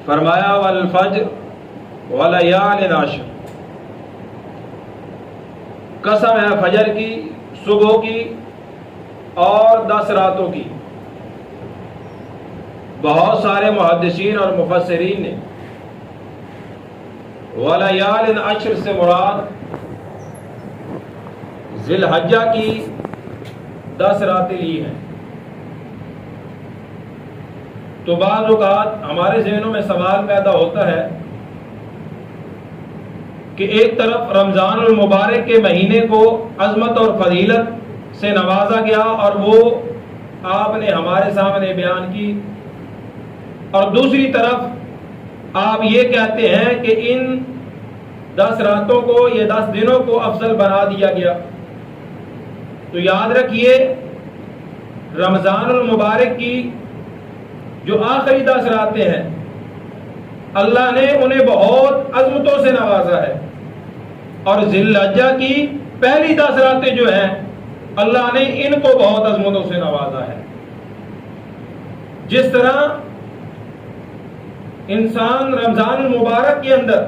فرمایا والفجر ولیال عشر، قسم ہے فجر کی، صبح کی اور 10 راتوں کی۔ بہت سارے محدثین اور مفسرین نے ولیال عشر سے مراد ذی الحجہ کی 10 راتیں لی ہیں۔ تو بعض اوقات ہمارے ذہنوں میں سوال پیدا ہوتا ہے کہ ایک طرف رمضان المبارک کے مہینے کو عظمت اور فضیلت سے نوازا گیا اور وہ آپ نے ہمارے سامنے بیان کی، اور دوسری طرف آپ یہ کہتے ہیں کہ ان 10 راتوں کو، یہ 10 دنوں کو افضل بنا دیا گیا۔ تو یاد رکھیے رمضان المبارک کی جو آخری 10 راتیں ہیں اللہ نے انہیں بہت عظمتوں سے نوازا ہے، اور ذی الحجہ کی پہلی 10 راتیں جو ہیں اللہ نے ان کو بہت عظمتوں سے نوازا ہے۔ جس طرح انسان رمضان المبارک کے اندر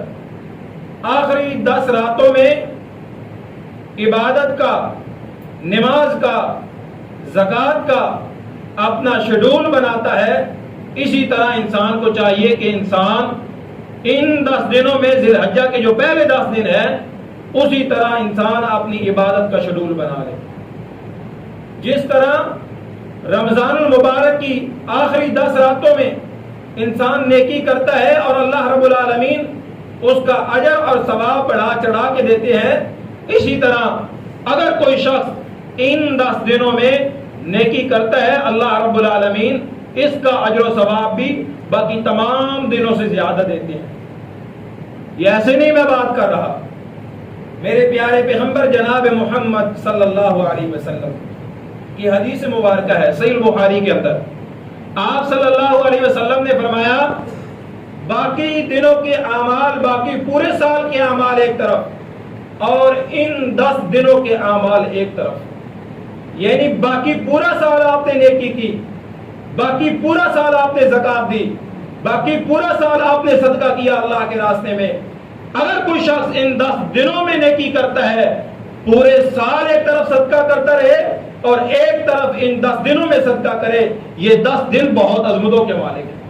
آخری 10 راتوں میں عبادت کا، نماز کا، زکوٰۃ کا اپنا شیڈول بناتا ہے، اسی طرح انسان کو چاہیے کہ انسان ان 10 دنوں میں ذی الحجہ کے جو پہلے 10 دن ہیں اسی طرح انسان اپنی عبادت کا شیڈول بنا لے۔ جس طرح رمضان المبارک کی آخری 10 راتوں میں انسان نیکی کرتا ہے اور اللہ رب العالمین اس کا اجر اور ثواب بڑھا چڑھا کے دیتے ہیں، اسی طرح اگر کوئی شخص ان 10 دنوں میں نیکی کرتا ہے اللہ رب العالمین اس کا اجر و ثواب بھی باقی تمام دنوں سے زیادہ دیتے ہیں۔ یہ ایسے نہیں میں بات کر رہا، میرے پیارے پیغمبر جناب محمد صلی اللہ علیہ وسلم کی حدیث مبارکہ ہے صحیح البخاری کے اندر، آپ صلی اللہ علیہ وسلم نے فرمایا باقی دنوں کے اعمال، باقی پورے سال کے اعمال ایک طرف اور ان 10 دنوں کے اعمال ایک طرف، یعنی باقی پورا سال آپ نے نیکی کی، باقی پورا سال آپ نے زکوٰۃ دی، باقی پورا سال آپ نے صدقہ کیا اللہ کے راستے میں، اگر کوئی شخص ان 10 دنوں میں نیکی کرتا ہے، پورے سال ایک طرف صدقہ کرتا رہے اور ایک طرف ان 10 دنوں میں صدقہ کرے، یہ 10 دن بہت عظمتوں کے مالک ہیں۔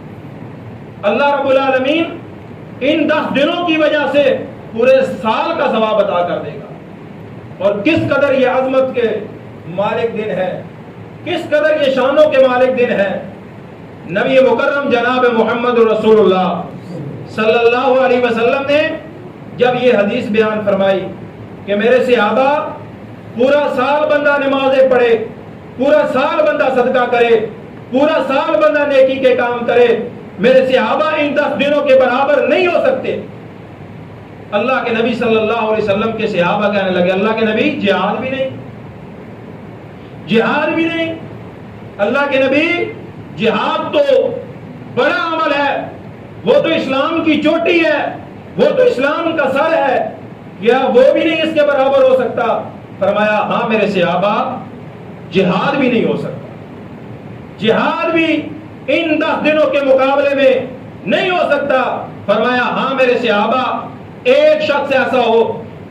اللہ رب العالمین ان 10 دنوں کی وجہ سے پورے سال کا ثواب عطا کر دے گا، اور کس قدر یہ عظمت کے مالک دن ہے، کس قدر یہ شانوں کے مالک دن ہے۔ نبی مکرم جناب محمد رسول اللہ صلی اللہ علیہ وسلم نے جب یہ حدیث بیان فرمائی کہ میرے صحابہ پورا سال بندہ نمازیں پڑھے، پورا سال بندہ صدقہ کرے، پورا سال بندہ نیکی کے کام کرے، میرے صحابہ ان 10 دنوں کے برابر نہیں ہو سکتے۔ اللہ کے نبی صلی اللہ علیہ وسلم کے صحابہ کہنے لگے اللہ کے نبی جہاد بھی نہیں، جہاد بھی نہیں۔ اللہ کے نبی جہاد تو بڑا عمل ہے، وہ تو اسلام کی چوٹی ہے، وہ تو اسلام کا سر ہے، کیا وہ بھی نہیں اس کے برابر ہو سکتا؟ فرمایا ہاں میرے صحابہ جہاد بھی نہیں ہو سکتا، جہاد بھی ان 10 دنوں کے مقابلے میں نہیں ہو سکتا۔ فرمایا ہاں میرے صحابہ ایک شخص ایسا ہو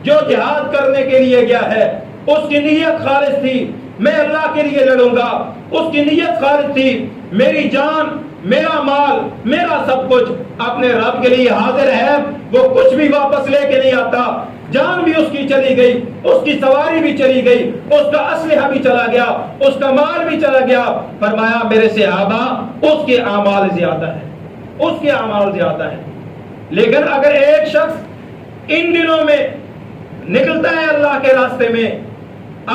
جو جہاد کرنے کے لیے گیا ہے، اس کی نیت خالص تھی میں اللہ کے لیے لڑوں گا، اس کی نیت خالص تھی میری جان، میرا مال، میرا سب کچھ اپنے رب کے لیے حاضر ہے، وہ کچھ بھی واپس لے کے نہیں آتا، جان بھی اس کی چلی گئی، اس کی سواری بھی چلی گئی، اس کا اسلحہ بھی چلا گیا، اس کا مال بھی چلا گیا۔ فرمایا میرے صحابہ اس کے اعمال زیادہ ہیں، اس کے اعمال زیادہ ہیں۔ لیکن اگر ایک شخص ان دنوں میں نکلتا ہے اللہ کے راستے میں،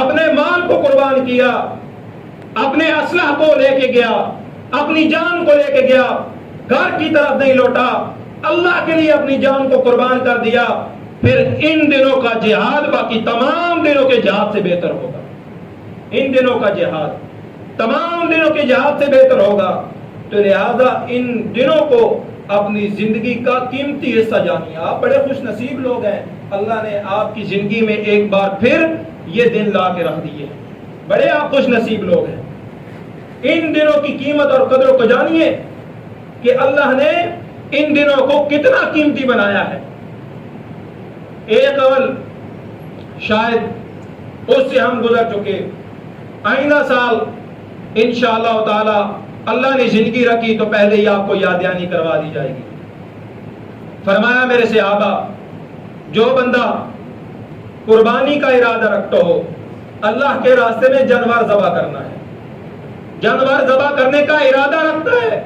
اپنے مال کو قربان کیا، اپنے اسلحہ کو لے کے گیا، اپنی جان کو لے کے گیا، گھر کی طرف نہیں لوٹا، اللہ کے لیے اپنی جان کو قربان کر دیا، پھر ان دنوں کا جہاد باقی تمام دنوں کے جہاد سے بہتر ہوگا۔ ان دنوں کا جہاد تمام دنوں کے جہاد سے بہتر ہوگا۔ تو لہذا ان دنوں کو اپنی زندگی کا قیمتی حصہ جانیے۔ آپ بڑے خوش نصیب لوگ ہیں، اللہ نے آپ کی زندگی میں ایک بار پھر یہ دن لا کے رکھ دیے، بڑے آپ خوش نصیب لوگ ہیں۔ ان دنوں کی قیمت اور قدر کو جانیے کہ اللہ نے ان دنوں کو کتنا قیمتی بنایا ہے. ایک اول شاید اس سے ہم گزر چکے. آئندہ سال انشاءاللہ تعالی اللہ نے زندگی رکھی تو پہلے ہی آپ کو یاد دہانی کروا دی جائے گی. فرمایا میرے صحابہ جو بندہ قربانی کا ارادہ رکھتا ہو, اللہ کے راستے میں جانور ذبح کرنا ہے, جانور ذبح کرنے کا ارادہ رکھتا ہے,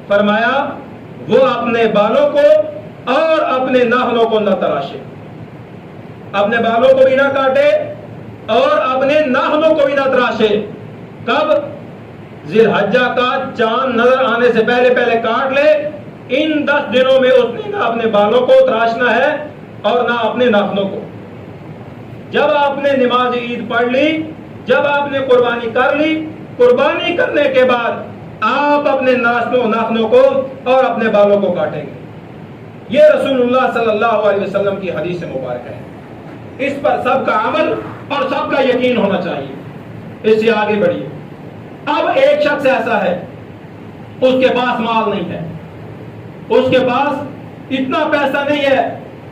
فرمایا وہ اپنے بالوں کو اور اپنے ناخنوں کو نہ تراشے, اپنے بالوں کو بھی نہ کاٹے اور اپنے ناخنوں کو بھی نہ تراشے. کب؟ ذی الحجہ کا چاند نظر آنے سے پہلے پہلے کاٹ لے. ان 10 دنوں میں اس نے نہ اپنے بالوں کو تراشنا ہے اور نہ اپنے ناخنوں کو. جب آپ نے نماز عید پڑھ لی, جب آپ نے قربانی کر لی, قربانی کرنے کے بعد آپ اپنے ناخنوں کو اور اپنے بالوں کو کاٹیں گے. یہ رسول اللہ صلی اللہ علیہ وسلم کی حدیث مبارک ہے. اس پر سب کا عمل اور سب کا یقین ہونا چاہیے. اس سے آگے بڑھیے. اب ایک شخص ایسا ہے اس کے پاس مال نہیں ہے, اس کے پاس اتنا پیسہ نہیں ہے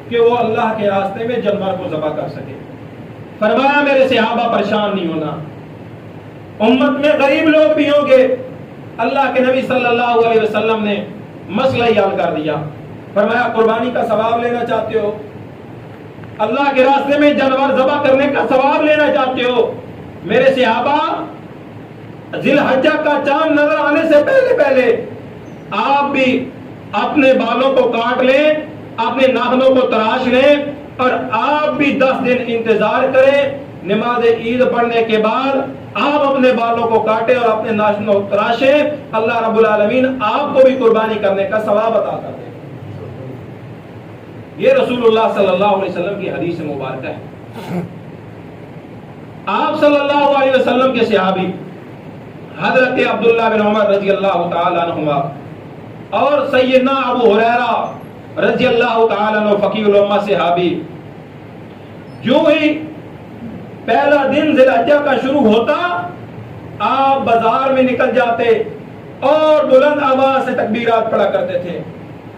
کہ وہ اللہ کے راستے میں جانور کو ذبح کر سکے. فرمایا میرے صحابہ پریشان نہیں ہونا, امت میں غریب لوگ بھی ہوں گے. اللہ کے نبی صلی اللہ علیہ وسلم نے مسئلہ ہی حل کر دیا. فرمایا قربانی کا ثواب لینا چاہتے ہو, اللہ کے راستے میں جانور ذبح کرنے کا ثواب لینا چاہتے ہو, میرے صحابہ ذی الحجہ کا چاند نظر آنے سے پہلے پہلے آپ بھی اپنے بالوں کو کاٹ لیں, اپنے ناخنوں کو تراش لیں اور آپ بھی 10 دن انتظار کریں. نماز عید پڑھنے کے بعد آپ اپنے بالوں کو کاٹیں اور اپنے ناخنوں کو تراشیں. اللہ رب العالمین آپ کو بھی قربانی کرنے کا ثواب عطا کر دے. یہ رسول اللہ صلی اللہ علیہ وسلم کی حدیث مبارکہ ہے. آپ صلی اللہ علیہ وسلم کے صحابی حضرت عبداللہ بن عمر رضی اللہ تعالی عنہما اور سیدنا ابو ہریرہ رضی اللہ تعالی عنہ فقیہ الامہ صحابی, جو ہی پہلا دن ذی الحجہ کا شروع ہوتا آپ بازار میں نکل جاتے اور بلند آواز سے تکبیرات پڑھا کرتے تھے.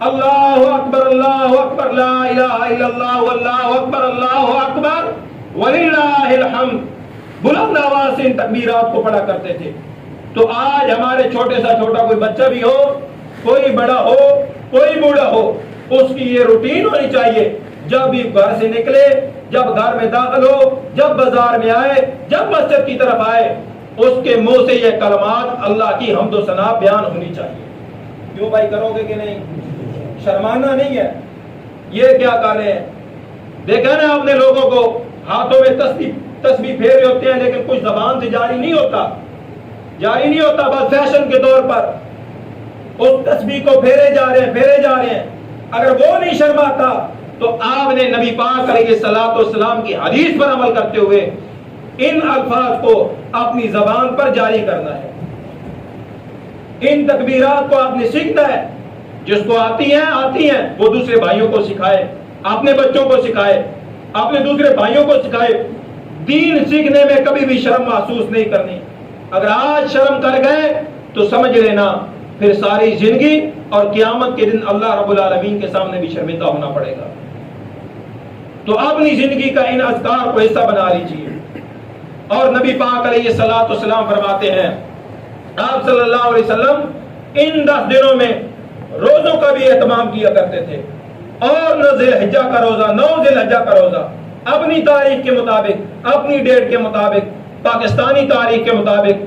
اللہ اکبر لا الہ الا اللہ واللہ اکبر اللہ اکبر وللہ الحمد. بلند آواز سے ان تکبیرات کو پڑھا کرتے تھے. تو آج ہمارے چھوٹے سا چھوٹا کوئی بچہ بھی ہو, کوئی بڑا ہو, کوئی بوڑھا ہو, اس کی یہ روٹین ہونی چاہیے. جب بھی گھر سے نکلے, جب گھر میں داخل ہو, جب بازار میں آئے, جب مسجد کی طرف آئے, اس کے منہ سے یہ کلمات اللہ کی حمد و ثنا بیان ہونی چاہیے. کیوں بھائی, کرو گے کہ نہیں؟ شرمانا نہیں ہے. یہ کیا کر رہے ہیں؟ دیکھا نا آپ نے لوگوں کو ہاتھوں میں تسبیح پھیرے ہوتے ہیں لیکن کچھ زبان سے جاری نہیں ہوتا, بس فیشن کے طور پر اس تسبیح کو پھیرے جا رہے ہیں. اگر وہ نہیں شرماتا تو آپ نے نبی پاک علیہ الصلوۃ والسلام کی حدیث پر عمل کرتے ہوئے ان الفاظ کو اپنی زبان پر جاری کرنا ہے. ان تکبیرات کو آپ نے سیکھنا ہے. جس کو آتی ہیں وہ دوسرے بھائیوں کو سکھائے, اپنے بچوں کو سکھائے, اپنے دوسرے بھائیوں کو سکھائے. دین سیکھنے میں کبھی بھی شرم محسوس نہیں کرنی. اگر آج شرم کر گئے تو سمجھ لینا پھر ساری زندگی اور قیامت کے دن اللہ رب العالمین کے سامنے بھی شرمندہ ہونا پڑے گا. تو اپنی زندگی کا ان اذکار کو حصہ بنا لیجیے. اور نبی پاک علیہ الصلوۃ والسلام فرماتے ہیں, آپ صلی اللہ علیہ وسلم ان 10 دنوں میں روزوں کا بھی اہتمام کیا کرتے تھے. اور 9 ذی الحجہ کا روزہ اپنی تاریخ کے مطابق, اپنی ڈیٹ کے مطابق, پاکستانی تاریخ کے مطابق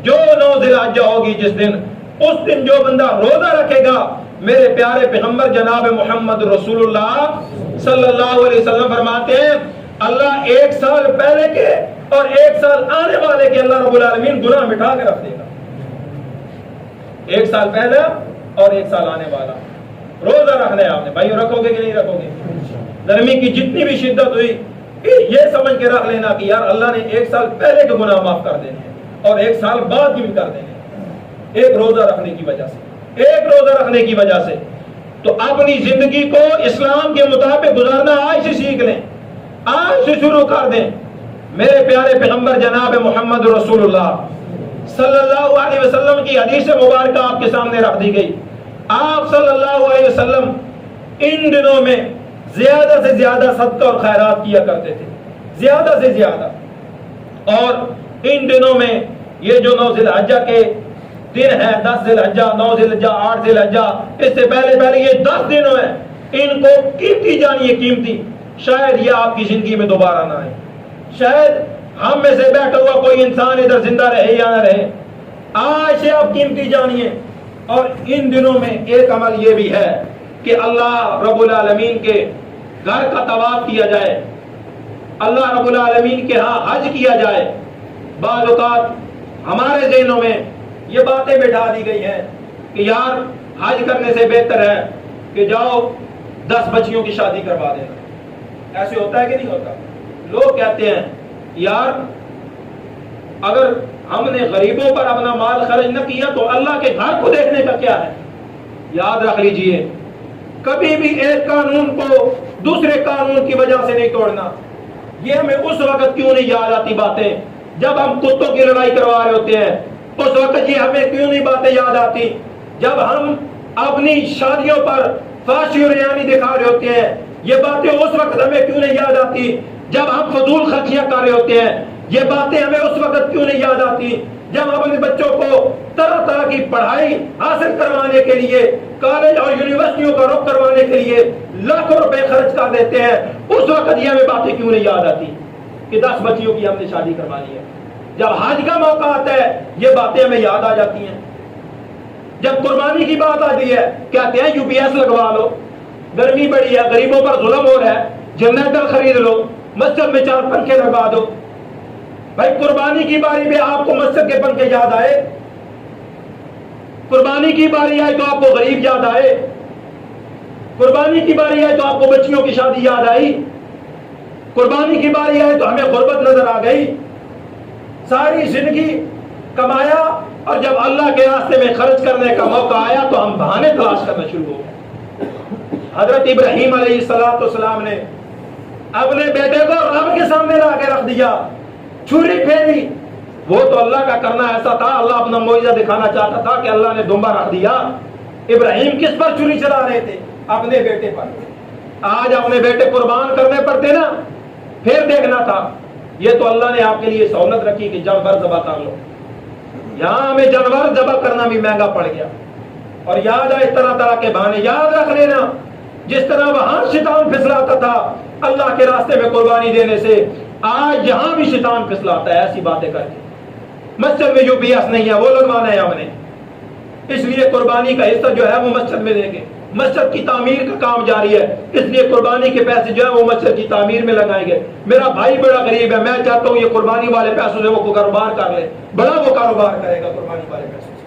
جو 9 ذی الحجہ ہوگی جس دن, اس دن جو بندہ روزہ رکھے گا, میرے پیارے پیغمبر جناب محمد رسول اللہ صلی اللہ علیہ وسلم فرماتے ہیں اللہ 1 سال پہلے کے اور 1 سال آنے والے کے اللہ رب العالمین گناہ مٹا کے رکھ دے گا. 1 سال پہلے اور 1 سال آنے والا روزہ رکھنا ہے آپ نے. بھائیو رکھو گے کہ نہیں رکھو گے؟ گرمی کی جتنی بھی شدت ہوئی یہ سمجھ کے رکھ لینا کہ یار اللہ نے 1 سال پہلے کے گناہ معاف کر دینے ہیں اور 1 سال بعد کی بھی کر دینے ہیں, ایک روزہ رکھنے کی وجہ سے. تو اپنی زندگی کو اسلام کے مطابق گزارنا آج سے سیکھ لیں, آج سے شروع کر دیں. میرے پیارے پیغمبر جناب محمد رسول اللہ صلی اللہ علیہ وسلم کی حدیث مبارکہ آپ کے سامنے رکھ دی گئی. آپ صلی اللہ علیہ وسلم ان دنوں میں زیادہ سے زیادہ صدقہ اور خیرات کیا کرتے تھے، زیادہ سے زیادہ. اور ان دنوں میں یہ جو 9 ذی الحجہ کے دن ہے، 10 ذی الحجہ، 9 ذی الحجہ، 8 ذی الحجہ، اس سے پہلے یہ 10 دنوں ہیں، ان کو قیمتی جانیے، قیمتی. شاید یہ آپ کی زندگی میں دوبارہ نہ آئے، شاید ہم میں سے بیٹھا ہوا کوئی انسان ادھر زندہ رہے یا نہ رہے. آج سے آپ قیمتی جانیے. اور ان دنوں میں ایک عمل یہ بھی ہے کہ اللہ رب العالمین کے گھر کا طواف کیا جائے، اللہ رب العالمین کے ہاں حج کیا جائے. بعض اوقات ہمارے ذہنوں میں یہ باتیں بٹھا دی گئی ہیں کہ یار حج کرنے سے بہتر ہے کہ جاؤ 10 بچیوں کی شادی کروا دینا. ایسے ہوتا ہے کہ نہیں ہوتا؟ لوگ کہتے ہیں یار اگر ہم نے غریبوں پر اپنا مال خرچ نہ کیا تو اللہ کے گھر کو دیکھنے کا کیا ہے؟ یاد رکھ لیجئے، کبھی بھی ایک قانون کو دوسرے قانون کی وجہ سے نہیں توڑنا. یہ ہمیں اس وقت کیوں نہیں یاد آتی باتیں جب ہم کتوں کی لڑائی کروا رہے ہوتے ہیں؟ اس وقت یہ ہمیں کیوں نہیں باتیں یاد آتی جب ہم اپنی شادیوں پر فحاشی اور ریانی دکھا رہے ہوتے ہیں؟ یہ باتیں اس وقت ہمیں کیوں نہیں یاد آتی جب ہم فضول خرچیاں کر رہے ہوتے ہیں؟ یہ باتیں ہمیں اس وقت کیوں نہیں یاد آتی جب ہم اپنے بچوں کو طرح طرح کی پڑھائی حاصل کروانے کے لیے، کالج اور یونیورسٹیوں کا رخ کروانے کے لیے لاکھوں روپے خرچ کر دیتے ہیں؟ اس وقت یہ ہمیں باتیں کیوں نہیں یاد آتی کہ 10 بچیوں کی ہم نے شادی کروانی ہے؟ جب حج کا موقع آتا ہے یہ باتیں ہمیں یاد آ جاتی ہیں. جب قربانی کی بات آتی ہے کہتے ہیں UPS لگوا لو، گرمی بڑی ہے، غریبوں پر ظلم ہو رہا ہے، جنریٹر خرید لو، مسجد میں 4 پنکھے لگوا دو. بھائی قربانی کی باری میں آپ کو مسجد کے پنکھے یاد آئے؟ قربانی کی باری آئے تو آپ کو غریب یاد آئے؟ قربانی کی باری آئے تو آپ کو بچیوں کی شادی یاد آئی؟ قربانی کی باری آئے تو ہمیں غربت نظر آ گئی؟ ساری زندگی کمایا اور جب اللہ کے راستے میں خرچ کرنے کا موقع آیا تو ہم بہانے تلاش کرنا شروع ہو گئے. حضرت ابراہیم علیہ السلام نے اپنے بیٹے کو رب کے سامنے لا کے رکھ دیا، چھری پھیری. وہ تو اللہ کا کرنا ایسا تھا، اللہ اپنا معجزہ دکھانا چاہتا تھا کہ اللہ نے دمبا رکھ دیا. ابراہیم کس پر چھری چلا رہے تھے؟ اپنے بیٹے پر. آج اپنے بیٹے قربان کرنے پڑتے نا، پھر دیکھنا تھا. یہ تو اللہ نے آپ کے لیے سہولت رکھی کہ جانور ذبح کر لو. یہاں ہمیں جانور ذبح کرنا بھی مہنگا پڑ گیا. اور یاد آئے طرح طرح کے بہانے. یاد رکھ لینا جس طرح وہاں شیطان پھسلاتا تھا اللہ کے راستے میں قربانی دینے سے، آج یہاں بھی شیطان پھسلاتا ہے ایسی باتیں کر کے. مسجد میں UPS نہیں ہے وہ لگوانا ہے ہم نے، اس لیے قربانی کا حصہ جو ہے وہ مسجد میں دیں گے. مسجد کی تعمیر کا کام جاری ہے، اس لیے قربانی کے پیسے جو ہے وہ مسجد کی تعمیر میں لگائیں گے. میرا بھائی بڑا غریب ہے، میں چاہتا ہوں یہ قربانی والے پیسوں سے وہ کاروبار کر لے، بڑا وہ کاروبار کرے گا قربانی والے پیسوں سے.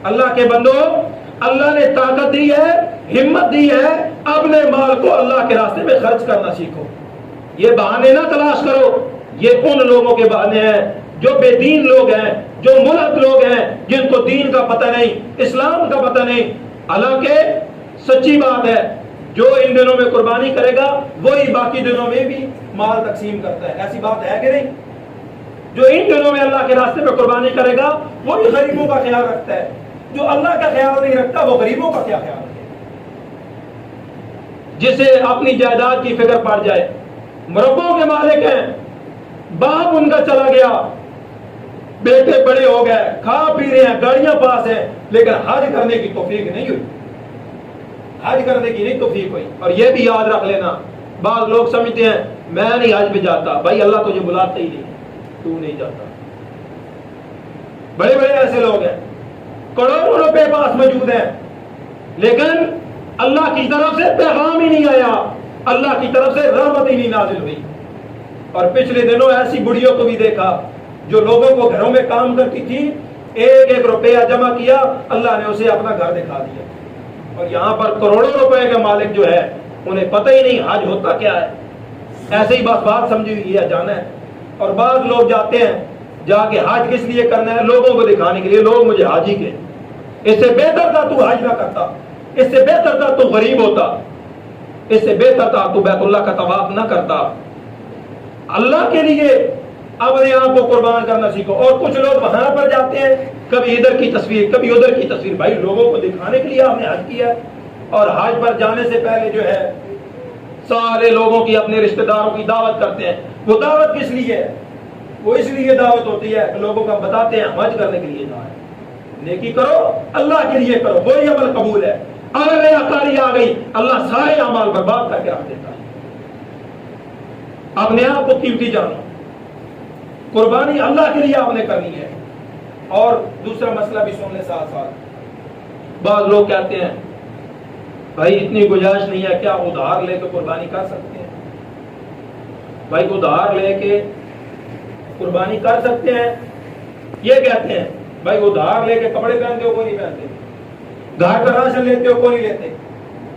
اللہ کے بندو، اللہ نے طاقت دی ہے، ہمت دی ہے، اپنے مال کو اللہ کے راستے میں خرچ کرنا سیکھو. یہ بہانے نہ تلاش کرو، یہ ان لوگوں کے بہانے ہیں جو بے دین لوگ ہیں، جو ملحد لوگ ہیں، جن کو دین کا پتہ نہیں، اسلام کا پتہ نہیں. حالانکہ سچی بات ہے جو ان دنوں میں قربانی کرے گا وہی باقی دنوں میں بھی مال تقسیم کرتا ہے. ایسی بات ہے کہ نہیں؟ جو ان دنوں میں اللہ کے راستے میں قربانی کرے گا وہی غریبوں کا خیال رکھتا ہے. جو اللہ کا خیال نہیں رکھتا وہ غریبوں کا کیا خیال رکھے؟ جسے اپنی جائیداد کی فکر پڑ جائے، مربوں کے مالک ہیں، باپ ان کا چلا گیا، بیٹے بڑے ہو گئے، کھا پی رہے ہیں، گاڑیاں پاس ہیں، لیکن حج کرنے کی توفیق نہیں ہوئی. حج کرنے کی نہیں توفیق ہوئی. اور یہ بھی یاد رکھ لینا، بعض لوگ سمجھتے ہیں میں نہیں حج پہ جاتا. بھائی اللہ تجھے بلاتے ہی نہیں، تو نہیں جاتا. بڑے بڑے ایسے لوگ ہیں، کروڑوں روپے پاس موجود ہیں، لیکن اللہ کی طرف سے پیغام ہی نہیں آیا، اللہ کی طرف سے رحمت ہی نہیں نازل ہوئی. اور پچھلے دنوں ایسی بڑھیوں کو بھی دیکھا جو لوگوں کو گھروں میں کام کرتی تھی، ایک ایک روپیہ جمع کیا، اللہ نے اسے اپنا گھر دکھا دیا. اور یہاں پر کروڑوں روپے کا مالک جو ہے انہیں پتہ ہی نہیں حج ہوتا کیا ہے. ایسے ہی بس بات سمجھی ہوئی ہے، جانا ہے. اور بعض لوگ جاتے ہیں، جا کے حج کس لیے کرنا ہے؟ لوگوں کو دکھانے کے لیے، لوگ مجھے حاجی کے. اس سے بہتر تھا تو حج نہ کرتا، اس سے بہتر تھا تو غریب ہوتا، اس سے بہتر تھا تو بیت اللہ کا طواف نہ کرتا. اللہ کے لیے اپنے آپ کو قربان کرنا سیکھو. اور کچھ لوگ وہاں پر جاتے ہیں, کبھی ادھر کی تصویر کبھی ادھر کی تصویر. بھائی لوگوں کو دکھانے کے لیے آپ نے حج کیا ہے, اور حج پر جانے سے پہلے جو ہے سارے لوگوں کی اپنے رشتہ داروں کی دعوت کرتے ہیں. وہ دعوت کس لیے ہے؟ وہ اس لیے دعوت ہوتی ہے کہ لوگوں کو بتاتے ہیں حج کرنے کے لیے جا رہے ہیں. نیکی کرو اللہ کے لیے کرو, وہی عمل قبول ہے. اگر ریاکاری آ گئی اللہ سارے اعمال برباد کر کے رکھ دیتا ہے. اپنے آپ کو قیمتی جانو, قربانی اللہ کے لیے آپ نے کرنی ہے. اور دوسرا مسئلہ بھی سن لیں ساتھ ساتھ. بعض لوگ کہتے ہیں بھائی اتنی گنجائش نہیں ہے, کیا ادھار لے کے قربانی کر سکتے ہیں؟ بھائی ادھار لے کے قربانی کر سکتے ہیں. یہ کہتے ہیں بھائی ادھار لے کے کپڑے پہنتے ہو کوئی نہیں پہنتے, گھر کا راشن لیتے ہو کوئی نہیں لیتے,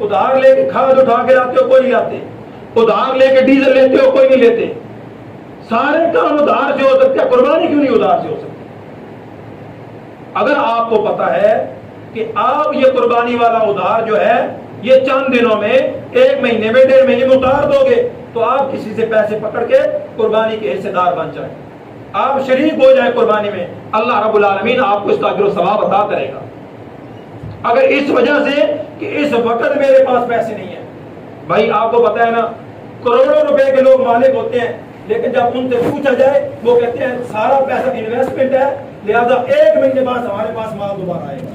ادھار لے کے کھاد اٹھا کے لاتے ہو کوئی نہیں لاتے, ادھار لے کے ڈیزل لیتے ہو کوئی نہیں لیتے. سارے کام ادھار سے ہو سکتے ہیں, قربانی کیوں نہیں ادھار سے ہو سکتی؟ اگر آپ کو پتا ہے کہ آپ یہ قربانی والا ادھار جو ہے یہ چند دنوں میں, ایک مہینے میں, 1.5 مہینے میں اتار دو گے, تو آپ کسی سے پیسے پکڑ کے قربانی کے حصے دار بن جائیں, آپ شریک ہو جائیں قربانی میں. اللہ رب العالمین آپ کو اس کا اجر و ثواب عطا کرے گا. اگر اس وجہ سے کہ اس وقت میرے پاس پیسے نہیں ہیں, بھائی آپ کو پتا ہے نا کروڑوں روپے کے لوگ مالک ہوتے ہیں, لیکن جب ان سے پوچھا جائے وہ کہتے ہیں سارا پیسہ انویسٹمنٹ ہے, لہذا 1 مہینے بعد ہمارے پاس مال دوبارہ آئے گا.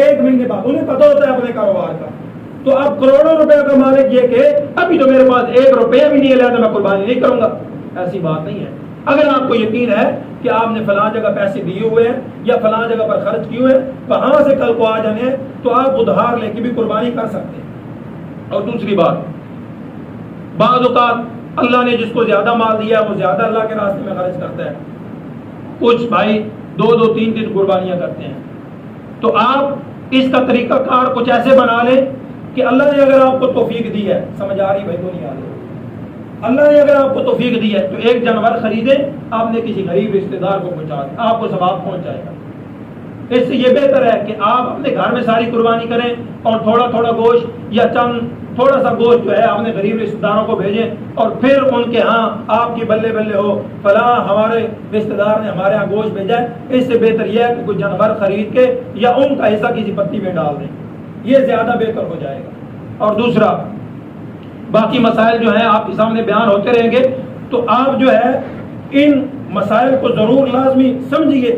1 مہینے بعد انہیں پتا ہوتا ہے اپنے کاروبار کا. تو اب کروڑوں روپے کا مالک یہ کہ ابھی تو میرے پاس 1 روپیہ بھی نہیں ہے, لہذا میں قربانی نہیں کروں گا. ایسی بات نہیں ہے. اگر آپ کو یقین ہے کہ آپ نے فلاں جگہ پیسے دیے ہوئے ہیں یا فلاں جگہ پر خرچ کیے ہوئے ہیں, وہاں سے کل کو آ جانے, تو آپ ادھار لے کے بھی قربانی کر سکتے ہیں. اور دوسری بات, بعض اوقات اللہ نے جس کو زیادہ مال دیا ہے وہ زیادہ اللہ کے راستے میں خرچ کرتا ہے. کچھ بھائی 2-3 قربانیاں کرتے ہیں. تو آپ اس کا طریقہ کار کچھ ایسے بنا لیں کہ اللہ نے اگر آپ کو توفیق دی ہے, سمجھ آ رہی بھائی تو نہیں آ رہی, اللہ نے اگر آپ کو توفیق دی ہے تو 1 جانور خریدیں, آپ نے کسی غریب رشتہ دار کو پہنچا دیں, آپ کو ثواب پہنچ جائے گا. اس سے یہ بہتر ہے کہ آپ اپنے گھر میں ساری قربانی کریں اور تھوڑا تھوڑا گوشت یا تھوڑا سا گوشت جو ہے آپ نے غریب رشتہ داروں کو بھیجیں, اور پھر ان کے ہاں آپ کی بلے بلے ہو فلاں ہمارے رشتہ دار نے ہمارے ہاں گوشت بھیجا ہے. اس سے بہتر یہ ہے کہ کوئی جانور خرید کے یا ان کا حصہ کسی پتی میں ڈال دیں, یہ زیادہ بہتر ہو جائے گا. اور دوسرا, باقی مسائل جو ہیں آپ کے سامنے بیان ہوتے رہیں گے, تو آپ جو ہے ان مسائل کو ضرور لازمی سمجھیے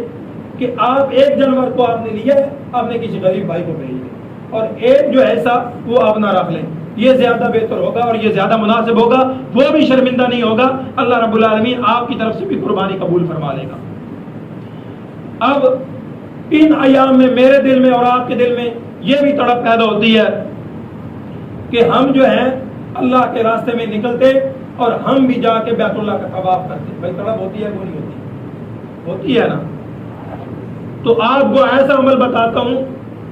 کہ آپ 1 جانور کو آپ نے لیا ہے, آپ نے کسی غریب بھائی کو بھیج دیا, اور 1 جو ایسا وہ آپ نہ رکھ لیں. یہ زیادہ بہتر ہوگا اور یہ زیادہ مناسب ہوگا, وہ بھی شرمندہ نہیں ہوگا, اللہ رب العالمین آپ کی طرف سے بھی قربانی قبول فرما لے گا. اب ان ایام میں میرے دل میں اور آپ کے دل میں یہ بھی تڑپ پیدا ہوتی ہے کہ ہم جو ہیں اللہ کے راستے میں نکلتے اور ہم بھی جا کے بیت اللہ کا طواف کرتے. بھائی تڑپ ہوتی ہے وہ نہیں ہوتی؟ ہوتی ہے نا. تو آپ کو ایسا عمل بتاتا ہوں,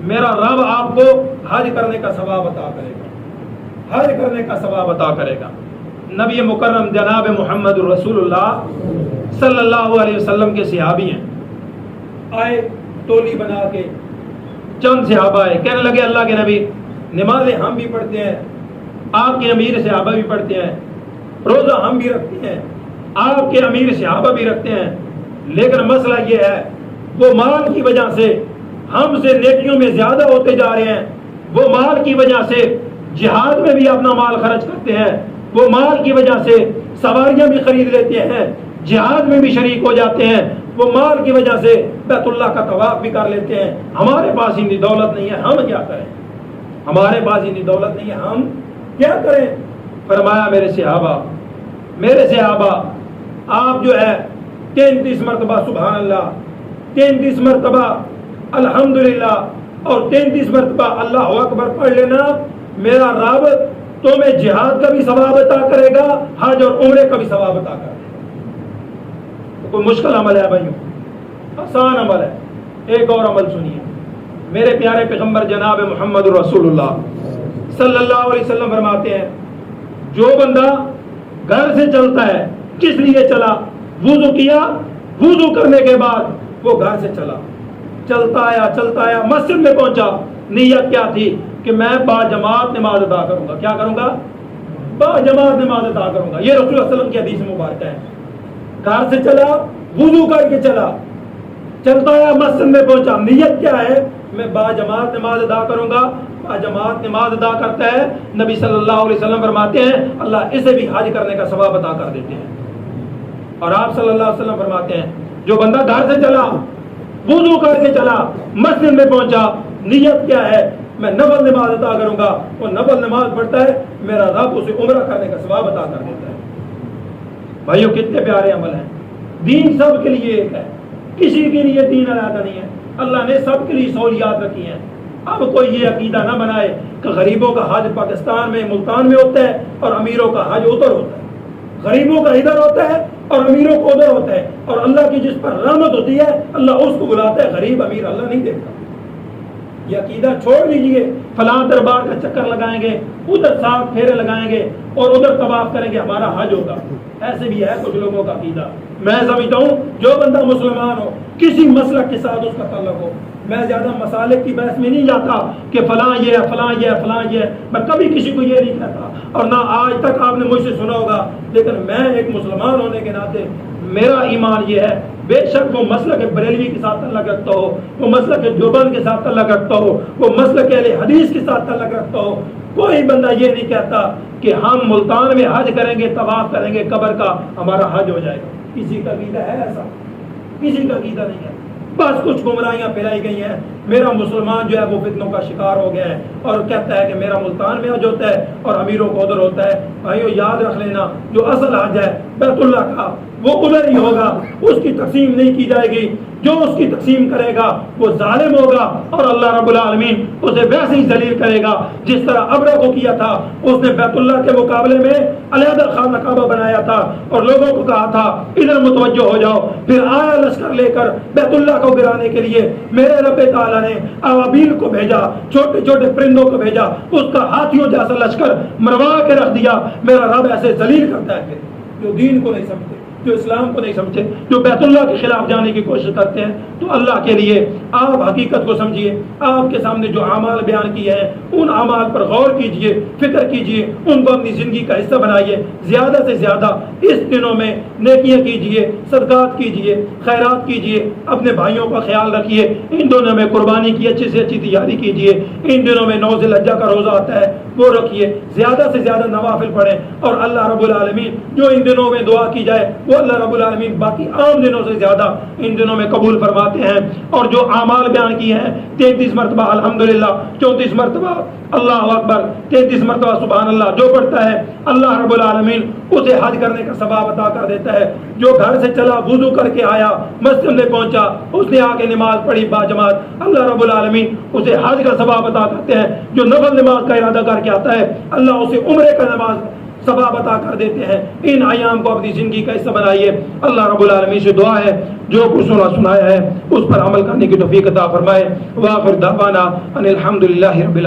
میرا رب آپ کو حج کرنے کا ثواب عطا کرے گا, حج کرنے کا ثواب عطا کرے گا. نبی مکرم جناب محمد رسول اللہ صلی اللہ علیہ وسلم کے صحابی ہیں, آئے ٹولی بنا کے, چند صحابہ آئے, کہنے لگے اللہ کے نبی نمازیں ہم بھی پڑھتے ہیں, آپ کے امیر صحابہ بھی پڑھتے ہیں, روزہ ہم بھی رکھتے ہیں, آپ کے امیر صحابہ بھی رکھتے ہیں, لیکن مسئلہ یہ ہے وہ مال کی وجہ سے ہم سے نیکیوں میں زیادہ ہوتے جا رہے ہیں, وہ مال کی وجہ سے جہاد میں بھی اپنا مال خرچ کرتے ہیں, وہ مال کی وجہ سے سواریاں بھی خرید لیتے ہیں, جہاد میں بھی شریک ہو جاتے ہیں, وہ مال کی وجہ سے بیت اللہ کا طواف بھی کر لیتے ہیں. ہمارے پاس اتنی دولت نہیں ہے, ہم کیا کریں؟ ہمارے پاس اتنی دولت نہیں ہے, ہم کیا کریں؟ فرمایا میرے صحابہ آپ جو ہے 33 مرتبہ سبحان اللہ, 33 مرتبہ الحمدللہ اور 33 مرتبہ اللہ اکبر پڑھ لینا, میرا رب تمہیں جہاد کا بھی ثواب عطا کرے گا, حج اور عمرے کا بھی ثواب عطا کرے گا. تو کوئی مشکل عمل ہے بھائیوں؟ آسان عمل ہے. ایک اور عمل سنیے, میرے پیارے پیغمبر جناب محمد رسول اللہ صلی اللہ علیہ وسلم فرماتے ہیں جو بندہ گھر سے چلتا ہے, کس لیے چلا؟ وضو کیا, وضو کرنے کے بعد وہ گھر سے چلتا آیا مسجد میں پہنچا, نیت کیا تھی کہ میں باجماعت نماز ادا کروں گا. کیا کروں گا؟ باجماعت نماز ادا کروں گا. یہ رسول اللہ صلی اللہ علیہ وسلم کی حدیث مبارکہ ہے. گھر سے چلا وضو کر کے چلا، چلتا ہے مسجد میں پہنچا، نیت کیا ہے؟ میں با جماعت نماز ادا کروں گا۔ با جماعت نماز ادا کرتا ہے، نبی صلی اللہ علیہ وسلم فرماتے ہیں اللہ اسے بھی حج کرنے کا ثواب عطا کر دیتے ہیں۔ اور آپ صلی اللہ علیہ وسلم فرماتے ہیں جو بندہ گھر سے چلا وضو کر کے چلا مسجد میں پہنچا، نیت کیا ہے؟ میں نفل نماز ادا کروں گا، وہ نفل نماز پڑھتا ہے، میرا رب اسے عمرہ کرنے کا ثواب عطا کر دیتا ہے۔ بھائیو کتنے پیارے عمل ہیں۔ دین سب کے لیے ایک ہے، کسی کے لیے دین علیحدہ نہیں ہے، اللہ نے سب کے لیے سہولیات رکھی ہیں۔ اب کوئی یہ عقیدہ نہ بنائے کہ غریبوں کا حج پاکستان میں ملتان میں ہوتا ہے اور امیروں کا حج ادھر ہوتا ہے، غریبوں کا ادھر ہوتا ہے اور امیروں کو ادھر ہوتا ہے، اور اللہ کی جس پر رحمت ہوتی ہے اللہ اس کو بلاتا ہے، غریب امیر اللہ نہیں دیکھتا۔ یہ عقیدہ چھوڑ دیجئے، فلاں دربار کا چکر لگائیں گے، ادھر 7 پھیرے لگائیں گے اور ادھر طواف کریں گے ہمارا حج ہوگا۔ ایسے بھی ہے کچھ لوگوں کا عقیدہ۔ میں سمجھتا ہوں جو بندہ مسلمان ہو، کسی مسلک کے ساتھ اس کا تعلق ہو، میں زیادہ مسالک کی بحث میں نہیں جاتا کہ فلاں یہ ہے فلاں یہ ہے فلاں یہ ہے، میں کبھی کسی کو یہ نہیں کہتا اور نہ آج تک آپ نے مجھ سے سنا ہوگا، لیکن میں ایک مسلمان ہونے کے ناطے میرا ایمان یہ ہے، بے شک وہ مسلک بریلوی کے ساتھ تعلق رکھتا ہو، وہ مسلک دیوبند کے ساتھ تعلق رکھتا ہو، وہ مسلک اہل حدیث کے ساتھ تعلق رکھتا ہو، کوئی بندہ یہ نہیں کہتا کہ ہم ملتان میں حج کریں گے، طواف کریں گے قبر کا، ہمارا حج ہو جائے گا۔ کسی کا عقیدہ ہے ایسا؟ کسی کا عقیدہ نہیں ہے۔ بس کچھ گمراہیاں پھیلائی گئی ہیں، میرا مسلمان جو ہے وہ فتنوں کا شکار ہو گیا ہے اور کہتا ہے کہ میرا ملتان میں حج ہوتا ہے اور امیروں کو ادھر ہوتا ہے۔ بھائیو یاد رکھ لینا، جو اصل حج ہے بیت اللہ کا وہ ادھر ہی ہوگا، اس کی تقسیم نہیں کی جائے گی، جو اس کی تقسیم کرے گا وہ ظالم ہوگا اور اللہ رب العالمین اسے ویسے ہی ذلیل کرے گا جس طرح ابرہ کو کیا تھا۔ اس نے بیت اللہ کے مقابلے میں علیحدہ خانہ کعبہ بنایا تھا اور لوگوں کو کہا تھا ادھر متوجہ ہو جاؤ، پھر آیا لشکر لے کر بیت اللہ کو گرانے کے لیے میرے رب تعالیٰ نے ابابیل کو بھیجا، چھوٹے چھوٹے پرندوں کو بھیجا، اس کا ہاتھیوں جیسا لشکر مروا کے رکھ دیا۔ میرا رب ایسے ذلیل کرتا ہے جو دین کو نہیں سمجھتے، جو اسلام کو نہیں سمجھتے، جو بیت اللہ کے خلاف جانے کی کوشش کرتے ہیں۔ تو اللہ کے لیے آپ حقیقت کو سمجھیے، آپ کے سامنے جو اعمال بیان کیے ہیں ان اعمال پر غور کیجئے، فکر کیجئے، ان کو اپنی زندگی کا حصہ بنائیے، زیادہ سے زیادہ اس دنوں میں نیکیاں کیجئے، صدقات کیجئے، خیرات کیجئے، اپنے بھائیوں کا خیال رکھیے، ان دنوں میں قربانی کی اچھی سے اچھی تیاری کیجئے، ان دنوں میں 9 ذی الحجہ کا روزہ آتا ہے وہ رکھیے، زیادہ سے زیادہ نوافل پڑھیں، اور اللہ رب العالمین جو ان دنوں میں دعا کی جائے وہ اللہ رب العالمین باقی عام دنوں سے زیادہ ان دنوں میں قبول فرماتے ہیں۔ اور جو اعمال بیان کیے ہیں 33 مرتبہ الحمدللہ، 34 مرتبہ اللہ اکبر، 33 مرتبہ سبحان اللہ جو پڑھتا ہے اللہ رب العالمین اسے حج کرنے کا ثواب عطا کر دیتا ہے۔ جو گھر سے چلا وضو کر کے آیا مسجد میں پہنچا، اس نے آ کے نماز پڑھی با جماعت، اللہ رب العالمین اسے حج کا ثواب عطا کرتے ہیں۔ جو نفل نماز کا ارادہ کر کے آتا ہے اللہ اسے عمرے کا نماز ثواب عطا کر دیتے ہیں۔ ان ایام کو اپنی زندگی کا حصہ بنائیے۔ اللہ رب العالمین سے دعا ہے جو کچھ سنایا ہے اس پر عمل کرنے کی توفیق عطا فرمائے۔ وآخر دعوانا ان الحمدللہ رب العالمین۔